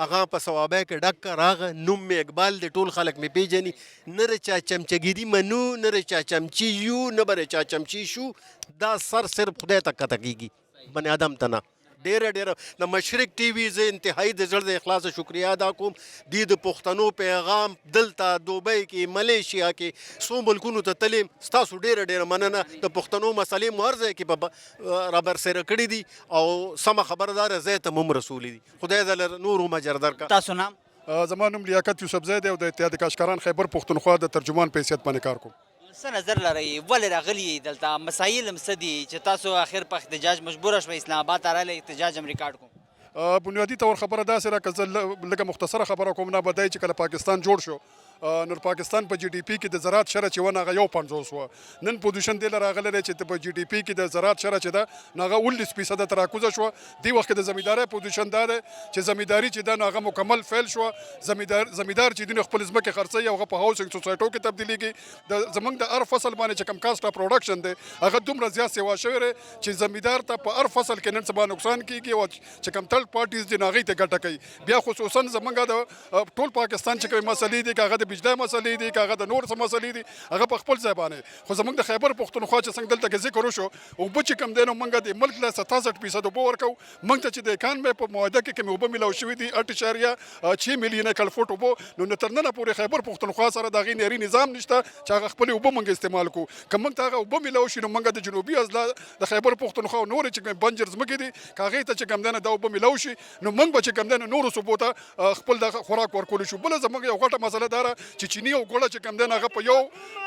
هغه په ثوابه کې ډک راغه. نوم مې اقبال دی، ټول خلک مې پیژني. نه د چا چمچګیري منو، نه د چا چمچي یو، نه به د چا چمچي شو. دا سر صرف خدای ته کته کېږي، بني ادم ته نه. ډېره د مشرق ټي وي زه انتهایی د زړه د اخلاصه شکریه ادا کوم. دوی د پښتنو پیغام دلته دوبۍ کې، ملیشیا کې، څو ملکونو ته تلیم. ستاسو ډېره مننه. د پښتنو مسلې مو هر ځای کې را برسېره کړي دي او سمه خبرداره ځای ته مو هم رسولي دي. خدای دې نور هم اجر درکړي. تاسو نام؟ زما نوم لیاقت یوسفزی دی او د اتحاد کاشکاران خیبر پښتونخوا د ترجمان په حیثیت باندې کار کوم. څه نظر لرئ ولې راغلي دلته؟ مسایل هم څه دي چې تاسو اخر په احتجاج مجبوره شوئ اسلام آباد ته راغلی احتجاج هم ریکارډ کوم؟ بنیادي طور خبره داسې ده که زه لږه مختصره خبره کوم، نه به دی چې کله پاکستان جوړ شو نو پاکستان په جی ډي پي کې د زراعت شرح چې ونه هغه 51 وه. نن پوزیشن دې له راغلی دی چې په جی ډي پي کې د زراعت شرح چې ده نو هغه 19% ته راکوزه شوه. دې وخت کې د زمیندارۍ پوزیشن دا دی چې زمینداري چې ده نو هغه مکمل فیل شوه. زمیندار چې دي نو خپل ځمکې خرڅوي او هغه په هاوسنګ سوسایټو کې تبدیلېږي. زموږ د هر فصل باندې چې کم کاسټ اف پروډکشن دی هغه دومره زیات سیوا شوی دی چې زمیندار ته په هر فصل کې نن سبا نقصان کېږي او چې کم تھرډ پارټیز دي نو هغوی ته ګټه کوي. بیا خصوصا زموږ د ټول پاکستان چې کومې مسلې دي، که هغه د بجلی مسلې دي، که هغه د نور څه مسلې دي، هغه په خپل ځای باندې. خو زموږ د خیبر پښتونخوا چې څنګه دلته کې ذکر وشو اوبه چې کم دی نو موږ د ملک له 67% اوبه ورکوو. موږ ته چې د 91 په معاهده کې کومې اوبه میلاو شوي دي 8.6 میلیونه کلفوټ اوبه، نو تر ننه پورې خیبر پښتونخوا سره د هغې نهري نظام نشته چې هغه خپلې اوبه موږ استعمال کړو. که موږ ته هغه اوبه میلاو شي نو موږ د جنوبي اضلاع د خیبر پښتونخوا او نورې چې کومې بنجر ځمکې دي که هغې ته چې کم دی نه دا اوبه میلاو شي نو موږ به چې کم دی نو نورو صوبو ته خپل د خوراک ورکولی شو. بله زموږ یو غټه مسله دا ده چې چیني او ګوړه چې کم دی نه هغه په یو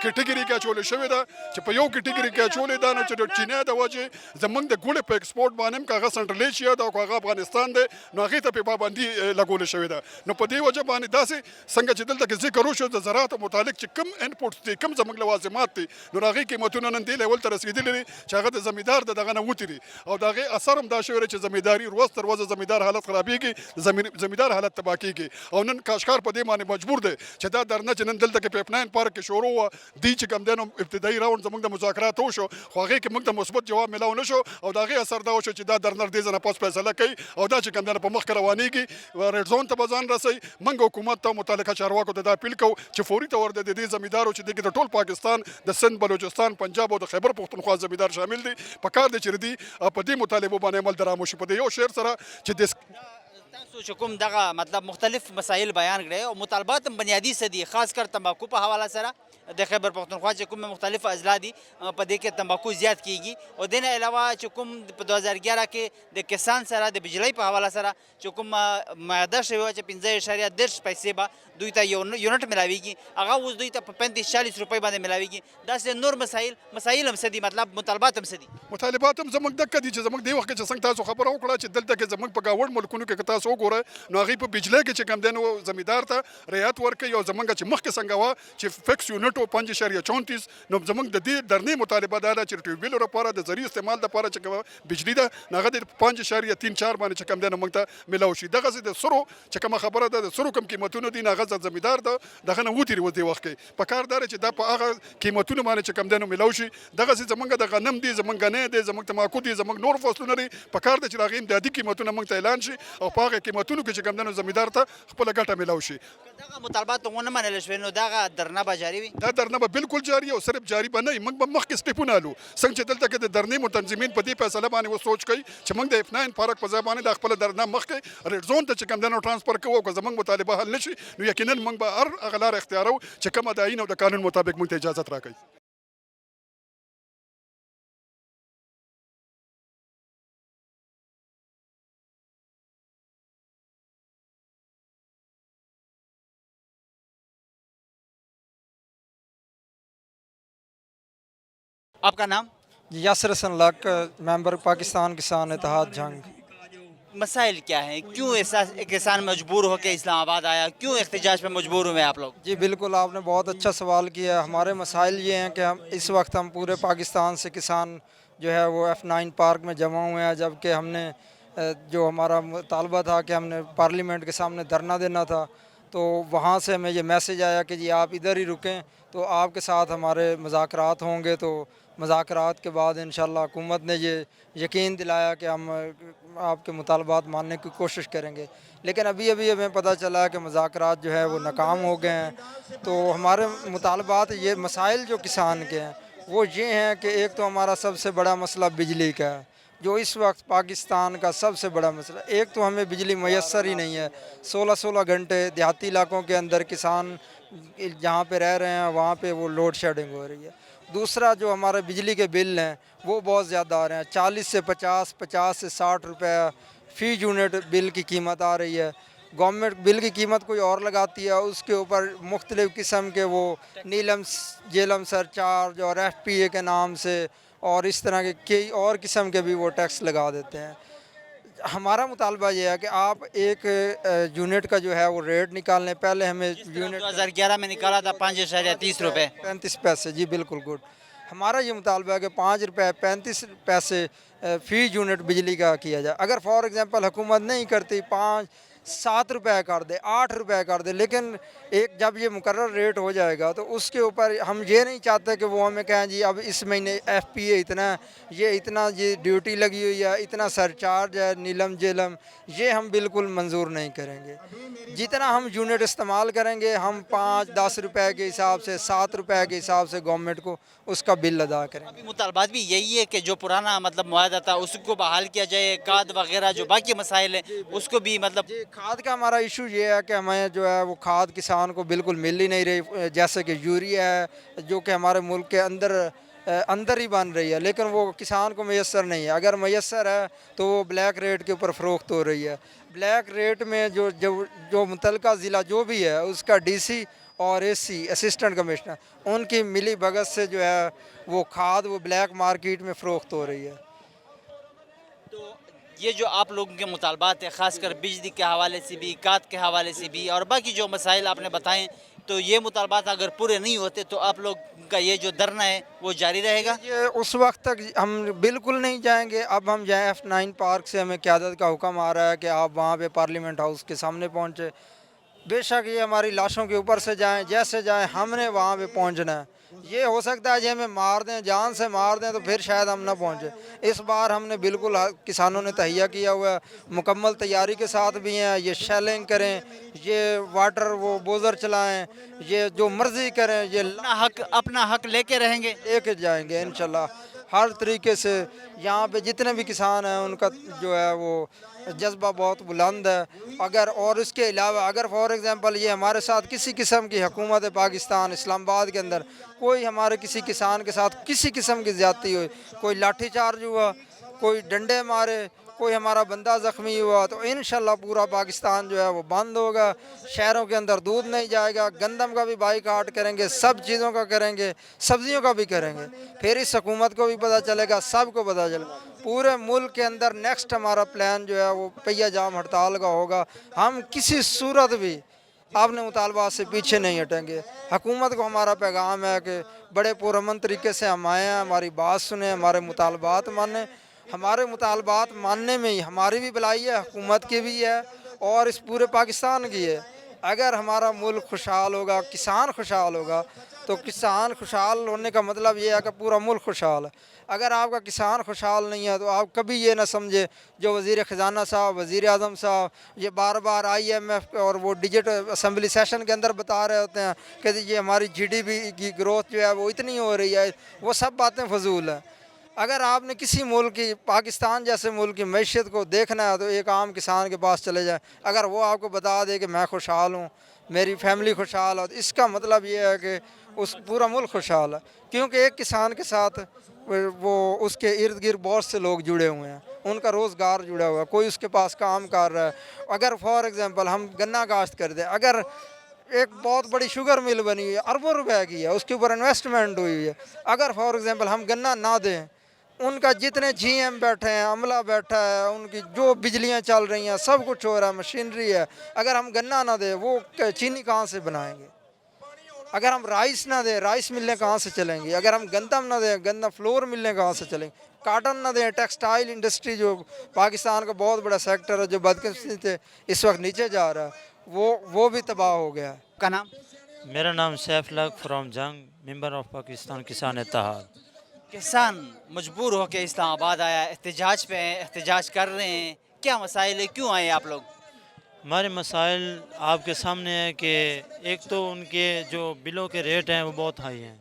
کټګري کې اچولې شوې ده، چې په یو کټګري کې اچولې ده نو چې د چینی د وجې زموږ د ګوړې په ایکسپورټ باندې هم که هغه سنټرل ایشیا ده او که هغه افغانستان دی نو هغې ته پې پابندي لګولې شوې ده. نو په دې وجه باندې داسې څنګه چې دلته کې ذکر وشو د زراعت متعلق چې کوم انپوټس دي، کوم زموږ لوازمات دي، نو د هغې قیمتونه نن دې لیول ته رسېدلي دي چې هغه د زمیندار د دغه نه وتې دي او د هغې اثر هم دا شوی دی چې زمینداري ورځ تر ورځه زمیندار حالت خرابېږي زمیندار حالت تباه کېږي او نن کاشکار په دې باندې مجبور دی چې دا درنه چې نن دلته کې په F9 پارک کې شروع وه دوی چې کوم دی نو ابتدایي راوند زموږ د مذاکراتو وشو خو هغې کې موږ ته مثبت جواب میلاو نه شو او د هغې اثر دا وشو چې دا درنه دې ځای نه پس فیصله کوي او دا چې کوم دی په مخکې روانېږي ریډ زون ته به ځان رسوي موږ حکومت ته متعلقه چارواکو ته دا اپیل کوو چې فوري طور د دې زمیندارو چې دې کې د ټول پاکستان د سند بلوچستان پنجاب او د خیبر پښتونخوا زمیندار شامل دي په کار دی چې دوی په دې مطالبو باندې عمل درامو شي په دې یو شعر سره چې تاسو چې کوم دغه مطلب مختلف مسایل بیان کړي او مطالبات هم بنیادی څه دي خاص کر تمباکو په حواله سره د خیبر پښتونخوا چې کوم مختلف اضلاع دي په دې کې تمباکو زیات کیږي او د نه علاوه چې کوم په 2011 کې د کسان سره د بجلی په حواله سره چې کوم معاهده شوې وه چې 15.10 پیسې به دوی ته یو یونټ ملاویږي هغه اوس دوی ته په 35-40 روپۍ باندې ملاویږي داسې نور مسایل هم څه دي مطلب مطالبات هم څه دي مطالبات هم زموږ دغه دي چې زموږ دې وخت کې چې څنګه تاسو خبره وکړه چې دلته کې زموږ په ګاونډ ملکونو کې که تاسو وګورئ نو هغوی په بجلی کې چې کوم دی نو زمیندار ته رعایت ورکوي او زموږ چې مخکې څنګه وه چې فکس یونټ و 5.34 نو زموږ د دې درنې مطالبه دا ده چې ټیوبویلو لپاره د زرعي استعمال لپاره چې کومه بجلي ده نو هغه د 5.34 باندې چې کوم دی نو موږ ته میلاو شي دغسې د سرو چې کومه خبره ده د سرو کوم قیمتونه دي نو هغه زمیندار ده دغه نه وتېري اوس دې وخت کې په کار دا دی چې دا په هغه قیمتونو باندې چې کوم دی نو میلاو شي دغسې زموږ د غنم دي زموږ غنی دی زموږ تماکو دي زموږ نور فصلونه دي په کار دی چې د هغې امدادي قیمتونه موږ ته اعلان شي او په هغه قیمتونو کې چې کوم دی نو زمیندار ته خپله ګټه میلاو شي دغه مطالبات ونه منل شوې نو دغه درنه به جاري وي دا درنه به بالکل جاري او صرف جاري به نه وي موږ به مخکې سټیپونه الو څنګه چې دلته کې د درنې متنظمین په دې فیصله باندې وسوچ کوي چې موږ د F9 پارک په ځای باندې د خپله درنه مخکې ریډ زون ته چې کوم دی نو ټرانسفر کوو او که زموږ مطالبه حل نه شي نو یقینا موږ به هر هغه لاره اختیارو چې کومه د آیین او د قانون مطابق موږ ته اجازت راکوي آپ کا نام یاسر حسن لک ممبر پاکستان کسان اتحاد جنگ مسائل کیا ہیں کیوں ایسا کسان مجبور ہو کے اسلام آباد آیا کیوں احتجاج پہ مجبور ہوئے آپ لوگ جی بالکل آپ نے بہت اچھا سوال کیا ہمارے مسائل یہ ہیں کہ اس وقت ہم پورے پاکستان سے کسان جو ہے وہ F9 پارک میں جمع ہوئے ہیں جبکہ ہم نے جو ہمارا مطالبہ تھا کہ ہم نے پارلیمنٹ کے سامنے دھرنا دینا تھا تو وہاں سے ہمیں یہ میسیج آیا کہ جی آپ ادھر ہی رکیں تو آپ کے ساتھ ہمارے مذاکرات ہوں گے تو مذاکرات کے بعد انشاءاللہ حکومت نے یہ یقین دلایا کہ ہم آپ کے مطالبات ماننے کی کوشش کریں گے لیکن ابھی ہمیں پتہ چلا کہ مذاکرات جو ہے وہ ناکام ہو گئے ہیں تو ہمارے مطالبات یہ مسائل جو کسان کے ہیں وہ یہ ہیں کہ ایک تو ہمارا سب سے بڑا مسئلہ بجلی کا ہے جو اس وقت پاکستان کا سب سے بڑا مسئلہ ایک تو ہمیں بجلی میسر ہی نہیں ہے 16 گھنٹے دیہاتی علاقوں کے اندر کسان جہاں پہ رہ رہے ہیں وہاں پہ وہ لوڈ شیڈنگ ہو رہی ہے دوسرا جو ہمارے بجلی کے بل ہیں وہ بہت زیادہ آ رہے ہیں 40 سے 50 سے 60 روپے فی یونٹ بل کی قیمت آ رہی ہے گورنمنٹ بل کی قیمت کوئی اور لگاتی ہے اس کے اوپر مختلف قسم کے وہ نیلم جیلم سرچارج اور FPA کے نام سے اور اس طرح کے کئی اور قسم کے بھی وہ ٹیکس لگا دیتے ہیں ہمارا مطالبہ یہ ہے کہ آپ ایک یونٹ کا جو ہے وہ ریٹ نکال لیں پہلے ہمیں یونٹ 2011 میں نکالا تھا 5.30 روپے 35 پیسے جی بالکل گڈ ہمارا یہ مطالبہ ہے کہ 5 روپے 35 پیسے فی یونٹ بجلی کا کیا جائے اگر فار ایگزامپل حکومت نہیں کرتی 7 روپے کر دے 8 روپے کر دے لیکن ایک جب یہ مقرر ریٹ ہو جائے گا تو اس کے اوپر ہم یہ نہیں چاہتے کہ وہ ہمیں کہیں جی اب اس مہینے FPA اتنا ہے یہ اتنا یہ ڈیوٹی لگی ہوئی ہے اتنا سرچارج ہے نیلم جیلم یہ ہم بالکل منظور نہیں کریں گے جتنا ہم یونٹ استعمال کریں گے ہم 5-10 روپے کے حساب سے 7 روپے کے حساب سے گورنمنٹ کو اس کا بل ادا کریں گے مطالبات بھی یہی ہے کہ جو پرانا مطلب معاہدہ تھا اس کو بحال کیا جائے کھاد وغیرہ جو باقی مسائل ہیں اس کو بھی مطلب کھاد کا ہمارا ایشو یہ ہے کہ ہمیں جو ہے وہ کھاد کسان کو بالکل مل ہی نہیں رہی جیسے کہ یوریا ہے جو کہ ہمارے ملک کے اندر ہی بن رہی ہے لیکن وہ کسان کو میسر نہیں ہے اگر میسر ہے تو وہ بلیک ریٹ کے اوپر فروخت ہو رہی ہے بلیک ریٹ میں جو متعلقہ ضلع جو بھی ہے اس کا DC اور AC اسسٹنٹ کمشنر ان کی ملی بھگت سے جو ہے وہ کھاد وہ بلیک مارکیٹ میں فروخت ہو رہی ہے تو یہ جو آپ لوگوں کے مطالبات ہیں خاص کر بجلی کے حوالے سے بھی کھاد کے حوالے سے بھی اور باقی جو مسائل آپ نے بتائیں تو یہ مطالبات اگر پورے نہیں ہوتے تو آپ لوگ کا یہ جو دھرنا ہے وہ جاری رہے گا؟ یہ اس وقت تک ہم بالکل نہیں جائیں گے. اب ہم جائیں F9 پارک سے ہمیں قیادت کا حکم آ رہا ہے کہ آپ وہاں پہ پارلیمنٹ ہاؤس کے سامنے پہنچے. بے شک یہ ہماری لاشوں کے اوپر سے جائیں جیسے جائیں ہم نے وہاں پہ پہنچنا ہے. یہ ہو سکتا ہے جی ہمیں مار دیں جان سے مار دیں تو پھر شاید ہم نہ پہنچے. اس بار ہم نے بالکل کسانوں نے تہیہ کیا ہوا ہے, مکمل تیاری کے ساتھ بھی ہیں. یہ شیلنگ کریں, یہ واٹر وہ بوزر چلائیں, یہ جو مرضی کریں, یہ اپنا حق لے کے رہیں گے. لے کے جائیں گے انشاءاللہ ہر طریقے سے. یہاں پہ جتنے بھی کسان ہیں ان کا جو ہے وہ جذبہ بہت بلند ہے. اگر اور اس کے علاوہ اگر فار ایگزامپل یہ ہمارے ساتھ کسی قسم کی حکومت پاکستان اسلام آباد کے اندر کوئی ہمارے کسی کسان کے ساتھ کسی قسم کی زیادتی ہوئی, کوئی لاٹھی چارج ہوا, کوئی ڈنڈے مارے, کوئی ہمارا بندہ زخمی ہوا, تو انشاءاللہ پورا پاکستان جو ہے وہ بند ہوگا. شہروں کے اندر دودھ نہیں جائے گا, گندم کا بھی بائیکاٹ کریں گے, سب چیزوں کا کریں گے, سبزیوں کا بھی کریں گے. پھر اس حکومت کو بھی پتہ چلے گا, سب کو پتہ چلے گا. پورے ملک کے اندر نیکسٹ ہمارا پلان جو ہے وہ پہیہ جام ہڑتال کا ہوگا. ہم کسی صورت بھی اپنے مطالبات سے پیچھے نہیں ہٹیں گے. حکومت کو ہمارا پیغام ہے کہ بڑے پرامن طریقے سے ہم آئے ہیں, ہماری بات سنیں, ہمارے مطالبات مانیں. ہمارے مطالبات ماننے میں ہی ہماری بھی بھلائی ہے, حکومت کی بھی ہے اور اس پورے پاکستان کی ہے. اگر ہمارا ملک خوشحال ہوگا, کسان خوشحال ہوگا, تو کسان خوشحال ہونے کا مطلب یہ ہے کہ پورا ملک خوشحال ہے. اگر آپ کا کسان خوشحال نہیں ہے تو آپ کبھی یہ نہ سمجھے جو وزیر خزانہ صاحب, وزیر اعظم صاحب یہ بار بار IMF اور وہ ڈیجٹ اسمبلی سیشن کے اندر بتا رہے ہوتے ہیں کہ یہ ہماری GDP کی گروتھ جو ہے وہ اتنی ہو رہی ہے, وہ سب باتیں فضول ہیں. اگر آپ نے کسی ملک کی, پاکستان جیسے ملک کی معیشت کو دیکھنا ہے تو ایک عام کسان کے پاس چلے جائیں. اگر وہ آپ کو بتا دے کہ میں خوشحال ہوں, میری فیملی خوشحال ہے, تو اس کا مطلب یہ ہے کہ اس پورا ملک خوشحال ہے. کیونکہ ایک کسان کے ساتھ وہ اس کے ارد گرد بہت سے لوگ جڑے ہوئے ہیں, ان کا روزگار جڑا ہوا ہے, کوئی اس کے پاس کام کر رہا ہے. اگر فار ایگزامپل ہم گنا کاشت کر دیں, اگر ایک بہت بڑی شوگر مل بنی ہوئی ہے, اربوں روپے کی ہے, اس کے اوپر انویسٹمنٹ ہوئی ہے, اگر فار ایگزامپل ہم گنا نہ دیں, ان کا جتنے GM بیٹھے ہیں, عملہ بیٹھا ہے, ان کی جو بجلیاں چل رہی ہیں, سب کچھ ہو رہا ہے, مشینری ہے, اگر ہم گنا نہ دیں وہ چینی کہاں سے بنائیں گے؟ اگر ہم رائس نہ دیں, رائس ملیں کہاں سے چلیں گی؟ اگر ہم گندم نہ دیں, گندم فلور ملیں کہاں سے چلیں گے؟ کاٹن نہ دیں, ٹیکسٹائل انڈسٹری جو پاکستان کا بہت بڑا سیکٹر ہے جو بدقسمتی سے اس وقت نیچے جا رہا ہے, وہ بھی تباہ ہو گیا ہے. کا نام؟ میرا نام سیف الحق فرام جنگ, ممبر آف پاکستان کسان اتحاد. کسان مجبور ہو کے اسلام آباد آیا, احتجاج پہ ہیں, احتجاج کر رہے ہیں, کیا مسائل ہے, کیوں آئے آپ لوگ؟ ہمارے مسائل آپ کے سامنے ہے کہ ایک تو ان کے جو بلوں کے ریٹ ہیں وہ بہت ہائی ہیں,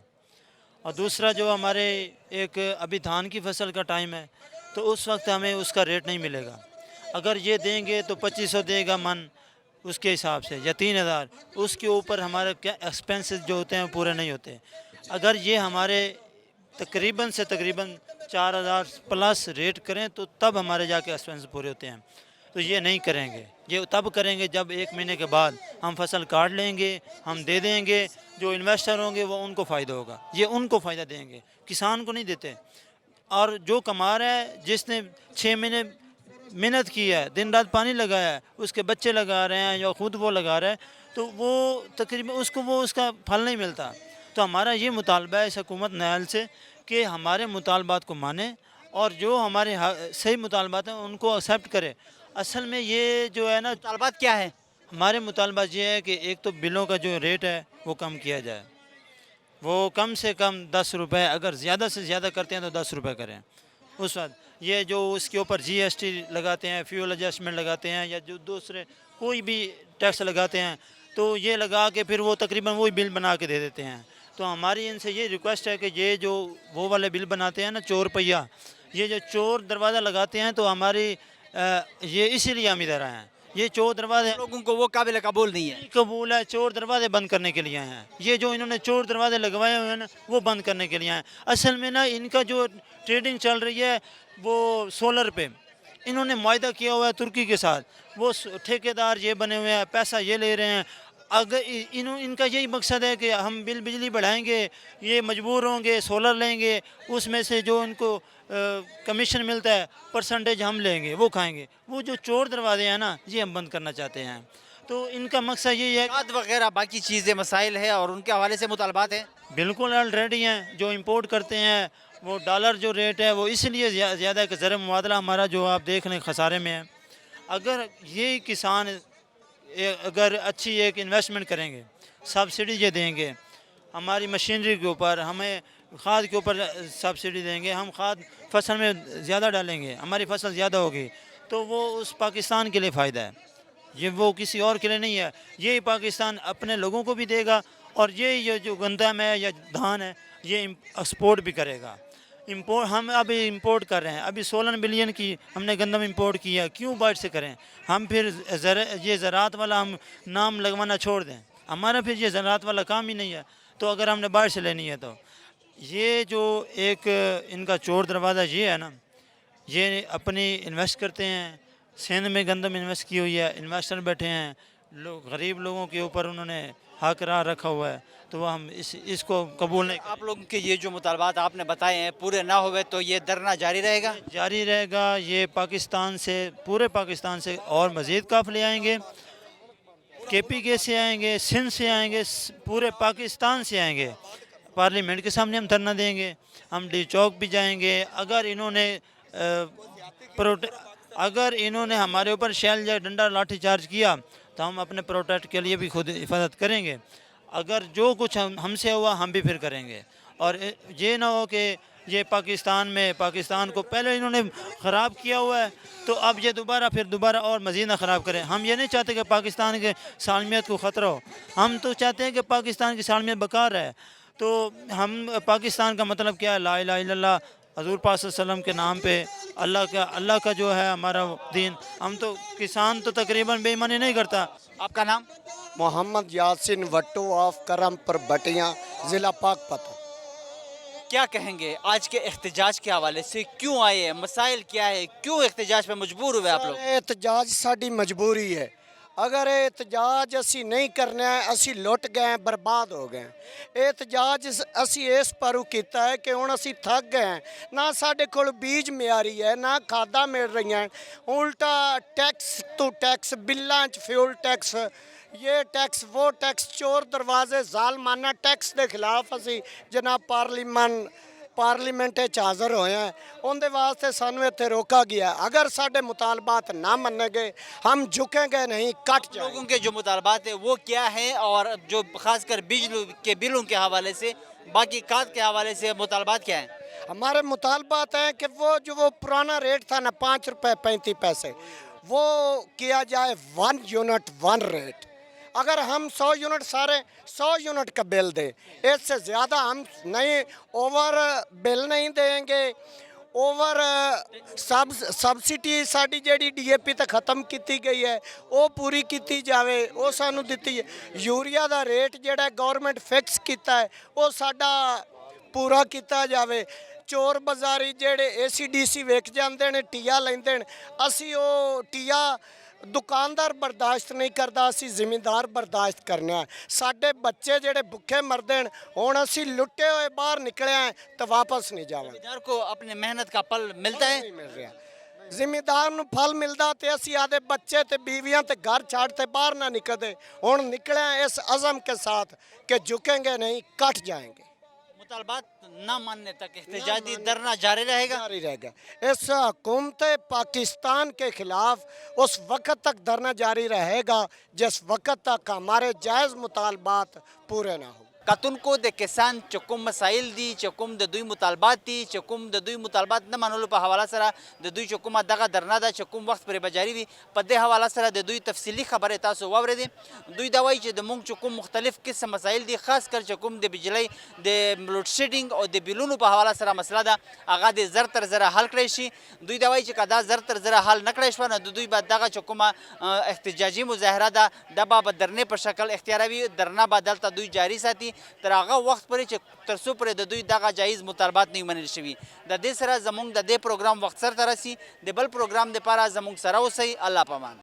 اور دوسرا جو ہمارے ایک ابھی دھان کی فصل کا ٹائم ہے تو اس وقت ہمیں اس کا ریٹ نہیں ملے گا. اگر یہ دیں گے تو 2500 دے گا من اس کے حساب سے, یا 3000, اس کے اوپر ہمارے کیا ایکسپینسز جو ہوتے ہیں وہ پورے نہیں ہوتے. اگر یہ ہمارے تقریباً 4000 پلس ریٹ کریں تو تب ہمارے جا کے ایکسپینس پورے ہوتے ہیں. تو یہ نہیں کریں گے, یہ تب کریں گے جب 1 مہینے کے بعد ہم فصل کاٹ لیں گے, ہم دے دیں گے, جو انویسٹر ہوں گے وہ ان کو فائدہ ہوگا, یہ ان کو فائدہ دیں گے, کسان کو نہیں دیتے. اور جو کما رہا ہے, جس نے 6 مہینے محنت کی ہے, دن رات پانی لگایا ہے, اس کے بچے لگا رہے ہیں یا خود وہ لگا رہا ہے, تو وہ تقریباً اس کا پھل نہیں ملتا. تو ہمارا یہ مطالبہ ہے اس حکومت نائل سے کہ ہمارے مطالبات کو مانیں اور جو ہمارے صحیح مطالبات ہیں ان کو ایکسیپٹ کرے. اصل میں یہ جو ہے نا, مطالبات کیا ہے ہمارے مطالبات یہ ہے کہ ایک تو بلوں کا جو ریٹ ہے وہ کم کیا جائے, وہ کم سے کم 10 روپے, اگر زیادہ سے زیادہ کرتے ہیں تو 10 روپے کریں. اس وقت یہ جو اس کے اوپر GST لگاتے ہیں, فیول ایڈجسٹمنٹ لگاتے ہیں, یا جو دوسرے کوئی بھی ٹیکس لگاتے ہیں, تو یہ لگا کے پھر وہ تقریباً وہی بل بنا کے دے دیتے ہیں. تو ہماری ان سے یہ ریکویسٹ ہے کہ یہ جو وہ والے بل بناتے ہیں نا, چور پہیہ, یہ جو چور دروازہ لگاتے ہیں, تو ہماری یہ اسی لیے ہم ادھر آئے ہیں. یہ چور دروازے لوگوں کو وہ قابل قبول نہیں ہے. قبول ہے, چور دروازے بند کرنے کے لیے ہیں. یہ جو انہوں نے چور دروازے لگوائے ہوئے ہیں نا, وہ بند کرنے کے لیے ہیں. اصل میں نا ان کا جو ٹریڈنگ چل رہی ہے وہ سولر پہ, انہوں نے معاہدہ کیا ہوا ہے ترکی کے ساتھ, وہ ٹھیکیدار یہ بنے ہوئے ہیں, پیسہ یہ لے رہے ہیں. اگر ان کا یہی مقصد ہے کہ ہم بجلی بڑھائیں گے, یہ مجبور ہوں گے, سولر لیں گے, اس میں سے جو ان کو کمیشن ملتا ہے پرسنٹیج ہم لیں گے, وہ کھائیں گے. وہ جو چور دروازے ہیں نا, یہ ہم بند کرنا چاہتے ہیں. تو ان کا مقصد یہی ہے کھاد وغیرہ باقی چیزیں مسائل ہے اور ان کے حوالے سے مطالبات ہیں. بالکل آلریڈی ہیں. جو امپورٹ کرتے ہیں وہ ڈالر جو ریٹ ہے وہ اس لیے زیادہ ہے کہ زر مبادلہ ہمارا جو آپ دیکھ لیں خسارے میں ہے. اگر یہ کسان اگر اچھی ایک انویسٹمنٹ کریں گے, سبسڈی یہ دیں گے, ہماری مشینری کے اوپر, ہمیں کھاد کے اوپر سبسڈی دیں گے, ہم کھاد فصل میں زیادہ ڈالیں گے, ہماری فصل زیادہ ہوگی, تو وہ اس پاکستان کے لیے فائدہ ہے. یہ وہ کسی اور کے لیے نہیں ہے. یہی پاکستان اپنے لوگوں کو بھی دے گا اور یہ جو گندم ہے یا دھان ہے یہ ایکسپورٹ بھی کرے گا. ہم ابھی امپورٹ کر رہے ہیں, ابھی 16 بلین کی ہم نے گندم امپورٹ کیا, کیوں باہر سے کریں؟ ہم پھر یہ زراعت والا ہم نام لگوانا چھوڑ دیں, ہمارا پھر یہ زراعت والا کام ہی نہیں ہے. تو اگر ہم نے باہر سے لینی ہے تو یہ جو ایک ان کا چور دروازہ یہ ہے نا, یہ اپنی انویسٹ کرتے ہیں. سندھ میں گندم انویسٹ کی ہوئی ہے, انویسٹر بیٹھے ہیں, غریب لوگوں کے اوپر انہوں نے حق راہ رکھا ہوا ہے, تو ہم اس کو قبول نہیں. آپ لوگوں کے یہ جو مطالبات آپ نے بتائے ہیں پورے نہ ہوئے تو یہ دھرنا جاری رہے گا؟ جاری رہے گا. یہ پاکستان سے, پورے پاکستان سے اور مزید قافلے آئیں گے, کے پی کے سے آئیں گے, سندھ سے آئیں گے, پورے پاکستان سے آئیں گے. پارلیمنٹ کے سامنے ہم دھرنا دیں گے, ہم ڈی چوک بھی جائیں گے. اگر انہوں نے ہمارے اوپر شیل یا ڈنڈا لاٹھی چارج کیا تو ہم اپنے پروٹیکٹ کے لیے بھی خود حفاظت کریں گے. اگر جو کچھ ہم سے ہوا ہم بھی پھر کریں گے. اور یہ نہ ہو کہ یہ پاکستان کو پہلے انہوں نے خراب کیا ہوا ہے تو اب یہ دوبارہ اور مزید نہ خراب کریں. ہم یہ نہیں چاہتے کہ پاکستان کے سالمیت کو خطرہ ہو, ہم تو چاہتے ہیں کہ پاکستان کی سالمیت بقا رہے. تو ہم پاکستان کا مطلب کیا ہے؟ لا الہ الا اللہ, حضور پاک صلی اللہ علیہ وسلم کے نام پہ اللہ کا جو ہے ہمارا دین. ہم تو کسان تو تقریباً بے ایمانی نہیں کرتا. آپ کا نام؟ محمد یاسین وٹو آف کرم پر بٹیاں, ضلع پاک پتن. کیا کہیں گے آج کے احتجاج کے حوالے سے؟ کیوں آئے ہیں, مسائل کیا ہے, کیوں احتجاج پہ مجبور ہوئے آپ لوگ؟ احتجاج ساری مجبوری ہے. اگر احتجاج اسی نہیں کرنا ہے, اسی لٹ گئے, برباد ہو گئے. احتجاج اسی اس پرو کیتا ہے کہ ہن اسی تھک گئے ہیں. نہ ساڈے کول بیج معیاری ہے, نہ کھادا مل رہی ہیں, الٹا ٹیکس تو ٹیکس, بلاں چ فیول ٹیکس, یہ ٹیکس وہ ٹیکس, چور دروازے ظالمانہ ٹیکس دے خلاف اسی جناب پارلیمنٹ حاضر ہوئے ہیں. ان دے واسطے سانو ایتھے روکا گیا. اگر ساڈے مطالبات نہ منے گے ہم جھکیں گے نہیں, کٹ جائیں. لوگوں کے جو مطالبات ہیں وہ کیا ہیں, اور جو خاص کر بجلی کے بلوں کے حوالے سے, باقی کھاد کے حوالے سے مطالبات کیا ہیں؟ ہمارے مطالبات ہیں کہ وہ پرانا ریٹ تھا نا 5 روپے 35 پیسے, وہ کیا جائے 1 یونٹ 1 ریٹ. اگر ہم 100 یونٹ سارے 100 یونٹ کا بل دیں, اس سے زیادہ ہم نہیں, اوور بل نہیں دیں گے. اوور سبسڈی ساڈی جیڑی ڈی اے پی تے ختم کیتی گئی ہے وہ پوری کیتی جاوے, وہ سانو دتی ہے. یوریا دا ریٹ جیڑا گورنمنٹ فکس کیتا ہے وہ ساڈا پورا کیتا جاوے. چور بازاری جیڑے اے سی ڈی سی ویک جاندے نے, ٹیا لیندے نے, اسی وہ ٹیا دکاندار برداشت نہیں کرتا, اسی زمیندار برداشت کرنے ہیں. ساڈے بچے جڑے بھوکے مردے ہیں, ہن اسی لٹے ہوئے باہر نکلے ہیں تو واپس نہیں جاواں. زمیندار کو اپنے محنت کا پل ملتا ہے؟ نہیں مل رہا. زمیندار نو پھل ملدا تے اسی آدھے بچے تے بیویاں تے گھر چھاڑ تے باہر نہ نکلے. ہن نکلے ہیں اس عزم کے ساتھ کہ جھکیں گے نہیں, کٹ جائیں گے. مطالبات نہ ماننے تک احتجاجی دھرنا جاری رہے گا؟ جاری رہے گا. اس حکومت پاکستان کے خلاف اس وقت تک دھرنا جاری رہے گا جس وقت تک ہمارے جائز مطالبات پورے نہ ہوں. کتن کو د کسان چکم مسائل دي, چکم د دوی مطالبات دي, چکم د دوی مطالبات نه منلو په حواله سره د دوی چکم دغه درنه ده چکم وخت پرې بجاری وي. په دې حواله سره د دوی تفصیلی خبره تاسو واورېدې. دوی دا وایي چې د مونږ چکم مختلف قسم مسایل دي, خاص کر چکم د بجلی د لوډ شیډینګ او د بیلونو په حواله سره مسله ده, هغه د زر تر زره حل کړی شي. دوی دا وایي چې که دا زر تر زره حل نه کړی شوه نو د دوی به دغه چکمه احتجاجي مظاهره ده دا به درنې په شکل اختیاروي. درنه به دلته دوی جاری ساتي تر هغه وخت پورې چې تر څو پورې د دوی دغه جایز مطالبات نه وي منل شوي. د دې سره زموږ د دې پروګرام وخت سرته رسي. د بل پروګرام دپاره زموږ سره اوسئ. الله پامان.